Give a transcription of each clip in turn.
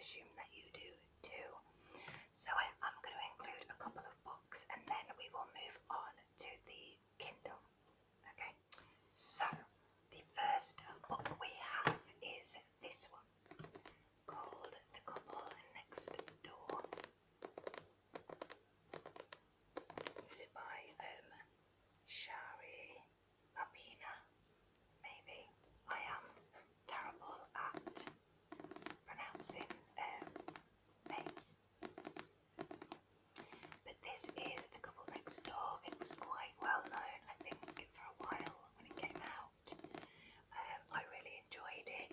assume that you do too. So I'm going to include a couple of books and then we will move on to the Kindle. Okay, so the first book we have is this one called The Couple Next Door. Is it by Shari Abina? Maybe. I am terrible at pronouncing names. But this is The Couple Next Door. It was quite well known, I think, for a while when it came out. I really enjoyed it.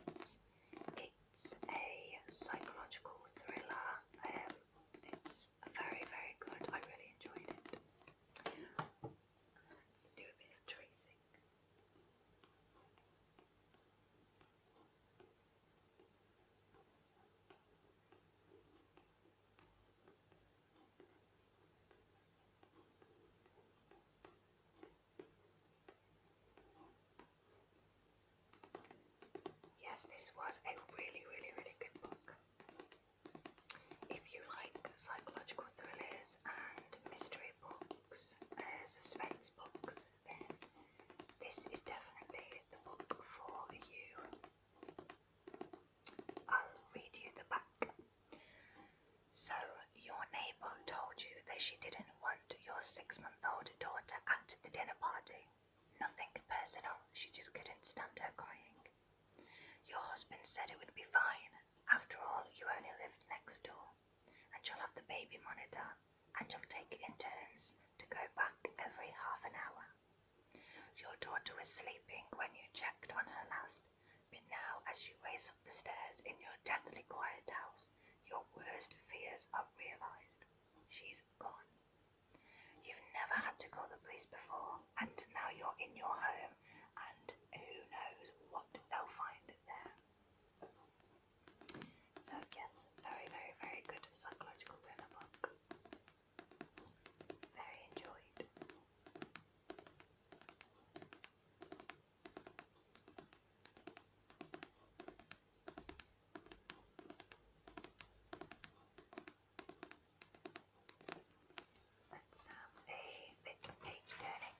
It's a psychological thriller. It's very, very good. I really enjoyed it. Let's do a bit of tracing. Yes, this was a really, really, really good book. If you like psychological thrillers and mystery books, suspense books, then this is definitely the book for you. I'll read you the back. So, your neighbour told you that she didn't want your 6-month-old daughter at the dinner party. Nothing personal, she just couldn't stand her crying. Your husband said it would be fine. After all, you only lived next door. And you'll have the baby monitor, and you'll take it in turns to go back every half an hour. Your daughter was sleeping when you checked on her last, but now as you race up the stairs in your deathly quiet house, your worst fears are realised. She's gone. You've never had to call the police before, and now you're in your home, and who knows what they'll find there. So yes, very, very, very good psychological thriller book. Very enjoyed. Let's have a bit of page turning.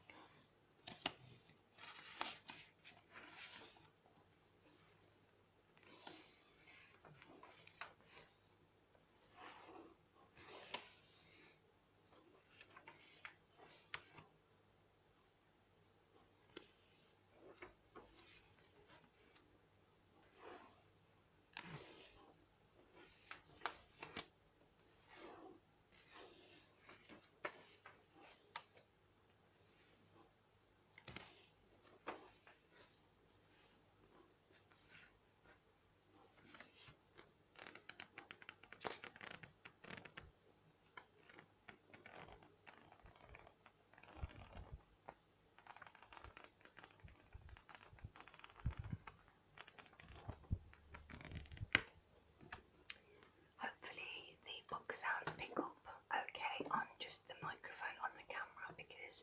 Hopefully the book sounds pick up okay on just the microphone on the camera, because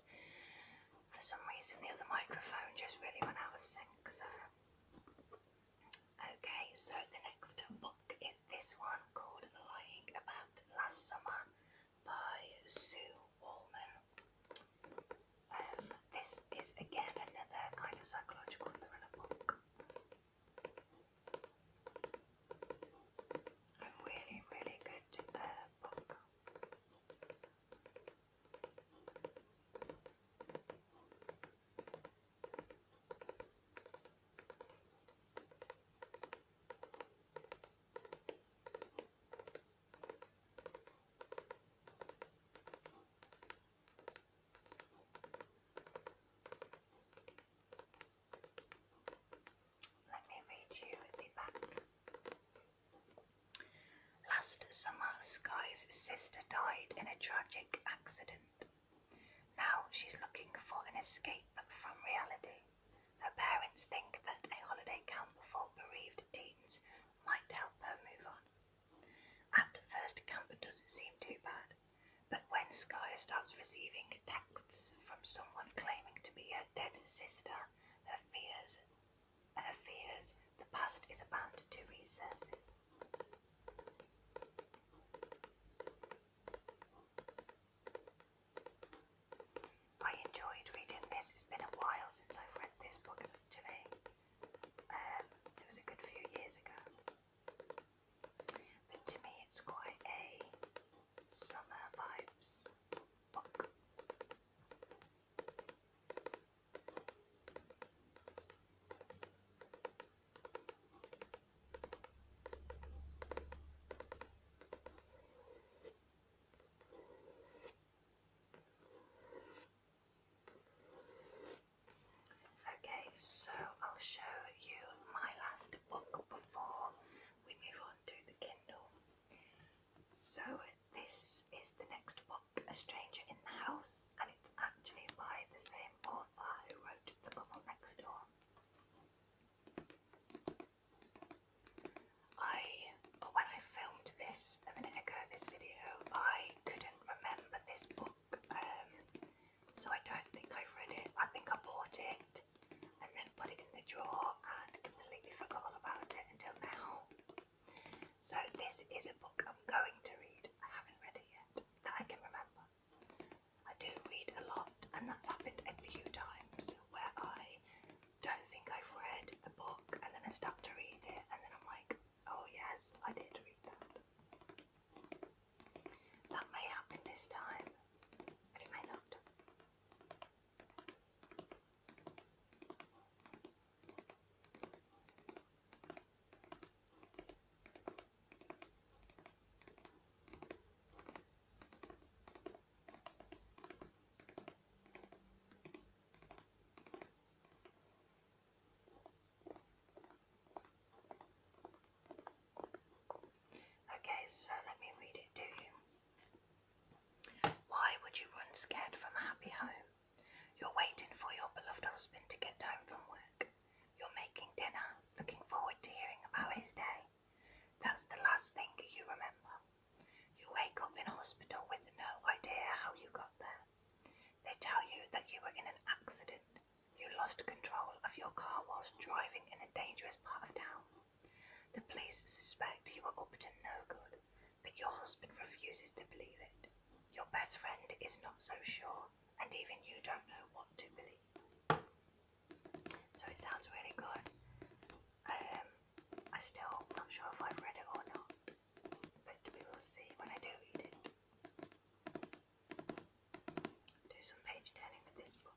for some reason the other microphone just really went out of sync. So okay, so the next book is this one called Lying About Last Summer by Sue Wallman. This is again another kind of psychological thriller book. A really, really good book. Let me read you the back. Last summer, Sky's sister died in a tragic accident. Now she's looking for an escape from reality. Her parents think that a holiday camp for bereaved teens might help her move on. At first, camp doesn't seem too bad, but when Sky starts receiving texts from someone claiming to be her dead sister, her fears, the past is bound to resurface. So this is the next book, A Stranger in the House, and it's actually by the same author who wrote The Couple Next Door. When I filmed this a minute ago, this video, I couldn't remember this book, so I don't think I've read it. I think I bought it and then put it in the drawer and completely forgot all about it until now. So this is a book I'm going to read. I haven't read it yet, that I can remember. I do read a lot, and that's happened a few times where I don't think I've read a book and then I start to read it and then I'm like, oh yes, I did read that. That may happen this time, but it may not. Okay, so let me read it to you. Why would you run scared from a happy home? You're waiting for your beloved husband to get home from work. You're making dinner, looking forward to hearing about his day. That's the last thing you remember. You wake up in hospital with no idea how you got there. They tell you that you were in an accident. You lost control of your car whilst driving in a dangerous part of town. The police suspect you were up to no good, but your husband refuses to believe it. Your best friend is not so sure, and even you don't know what to believe. So it sounds really good. I still not sure if I've read it or not, but we will see when I do read it. Do some page turning with this book.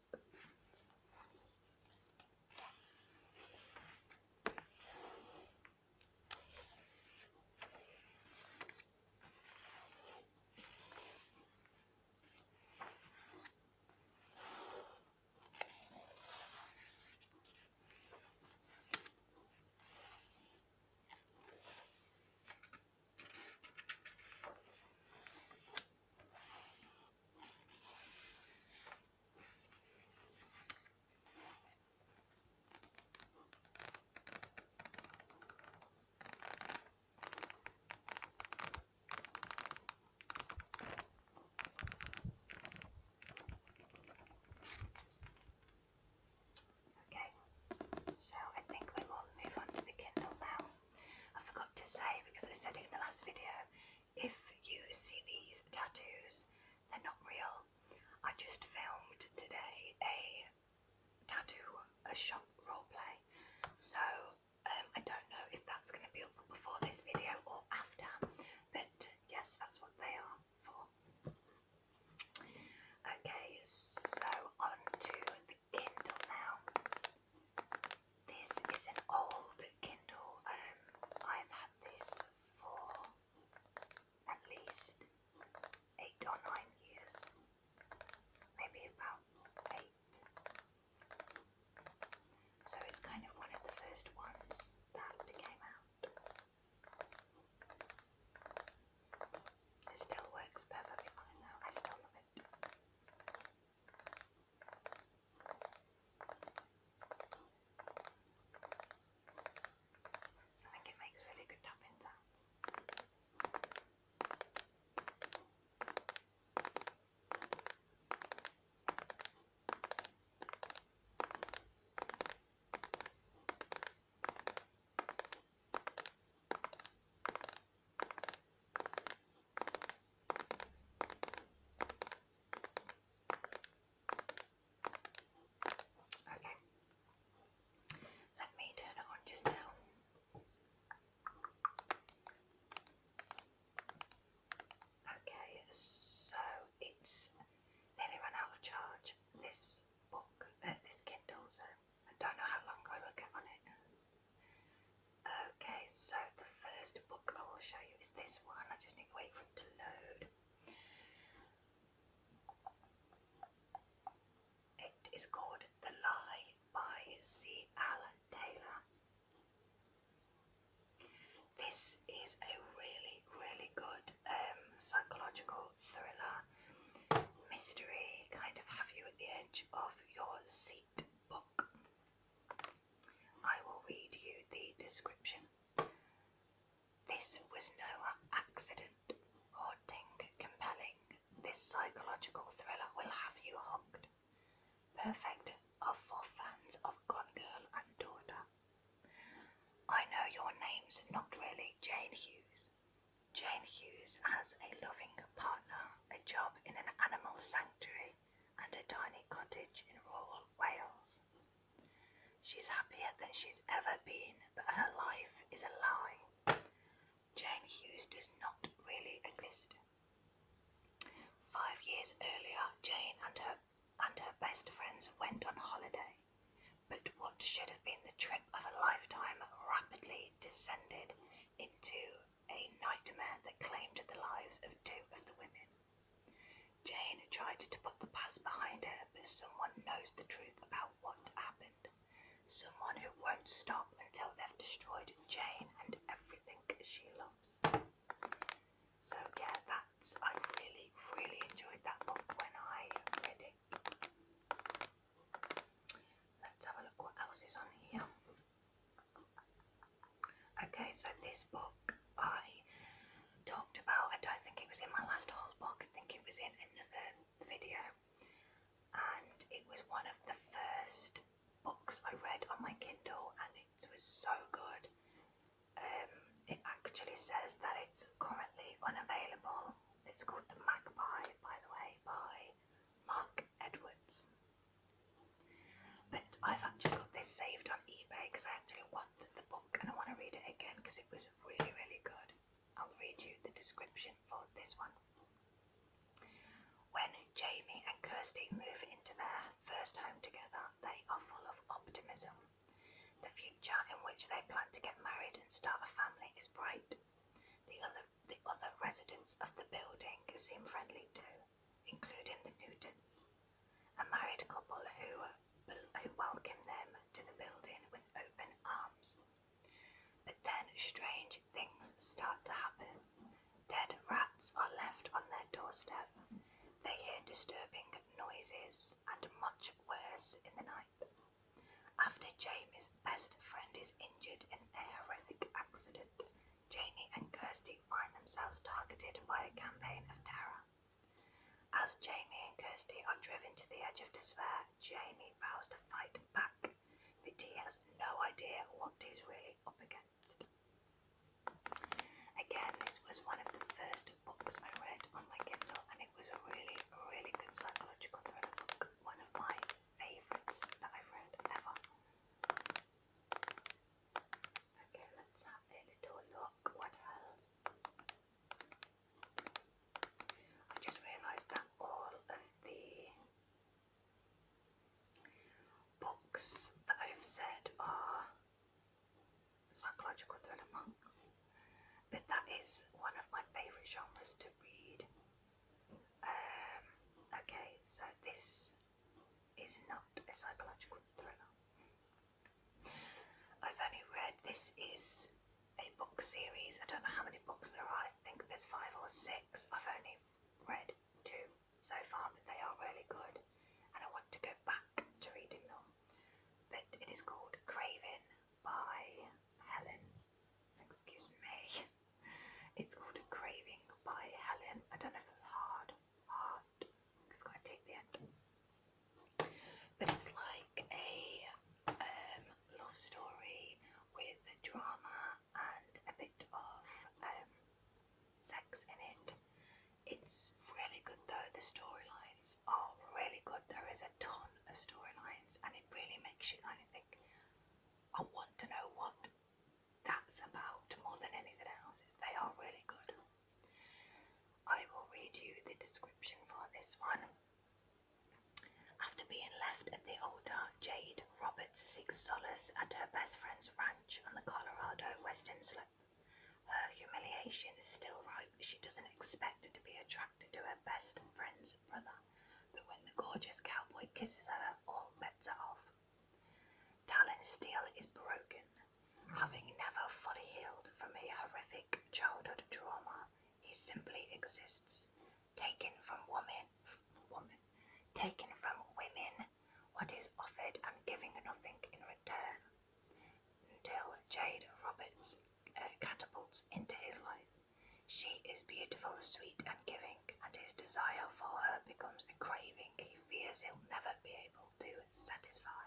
So I think we will move on to the Kindle now. I forgot to say, because I said it in the last video, if you see these tattoos, they're not real. I just filmed today a shop roleplay, so I don't know if that's going to be up before this video or after, but yes, that's what they are for. Okay, so on to the Kindle now. This is an old Kindle. I've had this for at least 8 or 9 years, maybe about 8. psychological thriller, mystery, kind of have you at the edge of your seat book. I will read you the description. This was no accident. Haunting, compelling, this psychological thriller will have you hooked. Perfect for fans of Gone Girl and Daughter. I know your name's not really Jane Hughes. Jane Hughes has a loving partner, a job in an animal sanctuary, and a tiny cottage in rural Wales. She's happier than she's ever been, but her life is a lie. Jane Hughes does not really exist. 5 years earlier, Jane and her best friends went on holiday, but what should have been the trip of a lifetime rapidly descended into a nightmare that claimed the lives of 2 of the women. Jane tried to put the past behind her, but someone knows the truth about what happened. Someone who won't stop until they've destroyed Jane and everything she loves. So yeah, I really, really enjoyed that book when I read it. Let's have a look what else is on here. Okay, so this book I talked about, I don't think it was in my last haul book, I think it was in another video, and it was one of the first books I read on my Kindle, and it was so good. It actually says that it's currently unavailable. It's called The Magpie, by the way, by Mark Edwards. But I've actually got this saved on eBay because I actually want the book and I want to read it again because it was really, really good. I'll read you the description for this one. When Jamie and Kirsty move into their first home together, they are full of optimism. The future in which they plan to get married and start a family is bright. The other residents of the building seem friendly too, including the Newtons, a married couple who welcome them to the building with open arms. But then strange things start to happen. Dead rats are left on their doorstep. They hear disturbing noises and much worse in the night. After Jamie's best friend is injured in a horrific accident, Jamie and Kirsty find themselves targeted by a campaign of terror. As Jamie and Kirsty are driven to the edge of despair, Jamie vows to fight back, but he has no idea what he's really up against. Again, this was one of the first books I read on my Kindle, and it was a really, really good psychological thriller book. One of my favourites that I've read ever. Okay, let's have a little look. What else? I just realised that all of the books that I've said are psychological thriller books, but that is one of my favourite genres to read. Okay, so this is not a psychological thriller. I've only read, this is a book series, I don't know how many books there are, I think there's 5 or 6. I've only read 2 so far, but they are really good, and I want to go back to reading them. But it is called Craving by Helen. Excuse me. It's called Craving by Helen. I don't know if it's hard. It's got a T at the end. But it's like a love story with drama and a bit of sex in it. It's really good though. The storylines are really good. There is a ton of storylines, and it really makes you kind of think, I want to know what that's about more than anything else. They are really good. I will read you the description for this one. After being left at the altar, Jade Roberts seeks solace at her best friend's ranch on the Colorado Western Slope. Her humiliation is still ripe. She doesn't expect to be attracted to her best friend's brother, but when the gorgeous cowboy kisses her, all bets are off. Talon's steel is broken. Having never fully healed from a horrific childhood trauma, he simply exists. taking from women what is offered and giving nothing in return, until Jade Roberts catapults into his life. She is beautiful, sweet and giving, and his desire for her becomes the craving he fears he'll never be able to satisfy.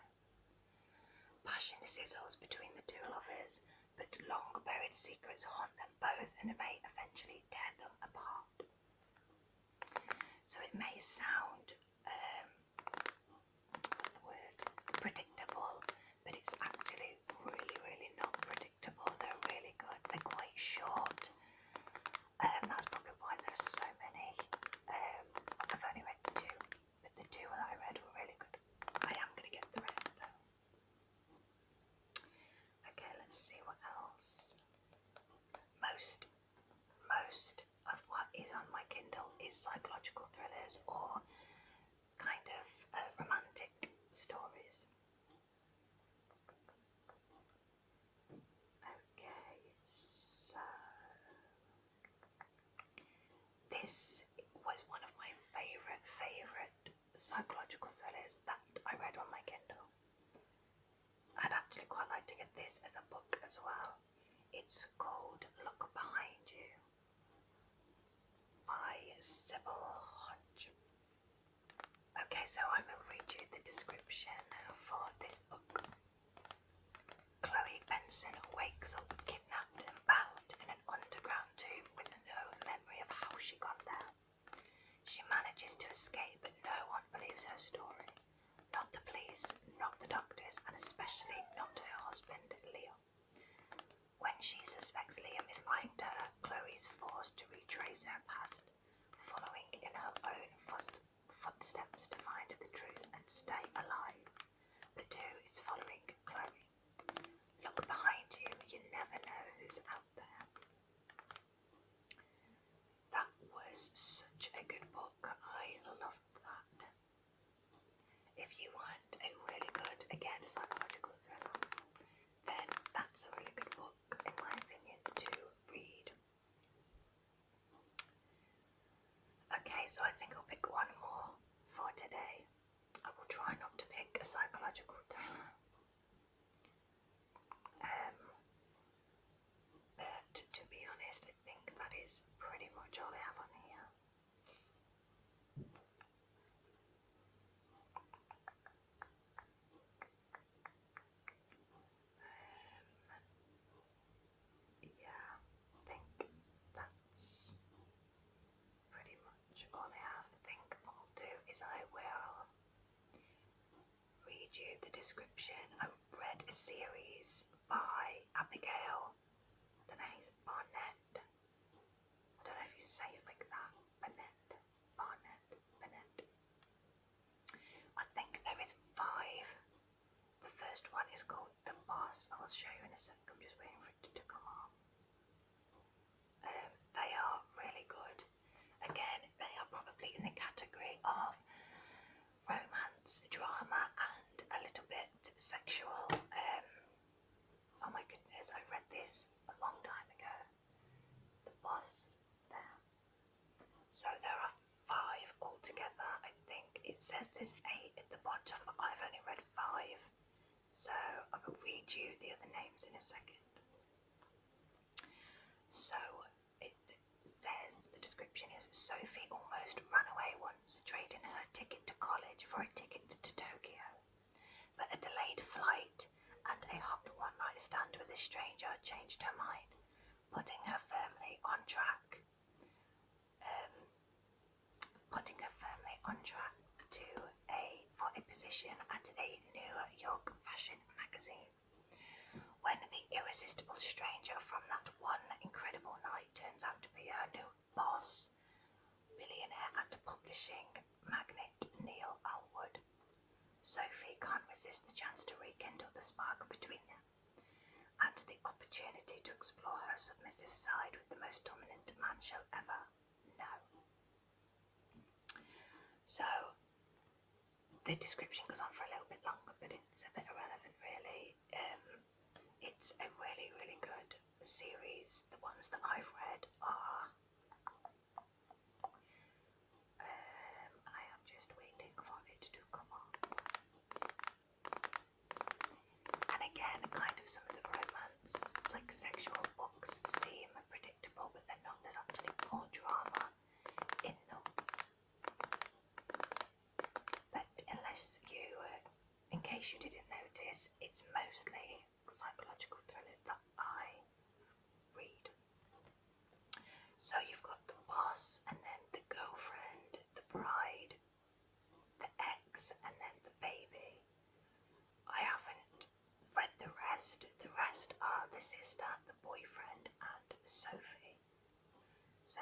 Passion sizzles between the two lovers, but long-buried secrets haunt them both and may eventually tear them apart. So it may sound predictable, but it's actually really not predictable. They're really good. They're quite short. That's probably why there's so many. I've only read 2, but the 2 that I read were really good. I am going to get the rest though. Okay, let's see what else. Most of what is on my Kindle is psychological thrillers or kind of romantic stories. Okay, so this was one of my favourite psychological thrillers that I read on my Kindle. I'd actually quite like to get this as a book as well. It's called Look Behind You by Sybil Hodge. Okay, so I will read you the description for this book. Chloe Benson wakes up kidnapped and bound in an underground tomb with no memory of how she got there. She manages to escape, but no one believes her story. Not the police, not the doctors, and especially not her husband, Liam. When she suspects Liam is lying to her, Chloe is forced to retrace her past, following in her own footsteps to find the truth and stay alive. But who is following Chloe? Look behind you, you never know who's out there. That was such a good book. I loved that. If you want a really good, again, psychological thriller, then that's a really good book, in my opinion, to read. Okay, so I think I'll pick one more for today. I will try not to pick a psychological thriller. But to be honest, I think that is pretty much all I have on here. Yeah, I think that's pretty much all I have. I think what I'll do is I will read you the description. I've read a series by Abigail, I don't know if it's Barnett. I don't know if you say it like that. Barnett. I think there is 5. The first one is called The Boss. I'll show you in a sec. I'm just waiting for it to come on. They are really good. Again, they are probably in the category of romance, drama, and a little bit sexual. Oh my goodness, I read this a long time ago. The Boss there. So there are 5 altogether. I think it says there's 8 at the bottom, but I've only read 5. So I will read you the other names in a second. So it says, the description is, Sophie almost ran away once, trading her ticket to college for a ticket to Tokyo. But a delayed flight and a hot one-night stand with a stranger changed her mind, putting her firmly on track for a position at a New York fashion magazine. When the irresistible stranger from that one incredible night turns out to be her new boss, billionaire and publishing magnate Neil Alwood, Sophie can't resist the chance to rekindle the spark between them, and the opportunity to explore her submissive side with the most dominant man she'll ever know. So, the description goes on for a little bit longer, but it's a bit irrelevant really. It's a really good series. The ones that I've read are So you've got the boss, and then the girlfriend, the bride, the ex, and then the baby. I haven't read the rest. The rest are the sister, the boyfriend, and Sophie. So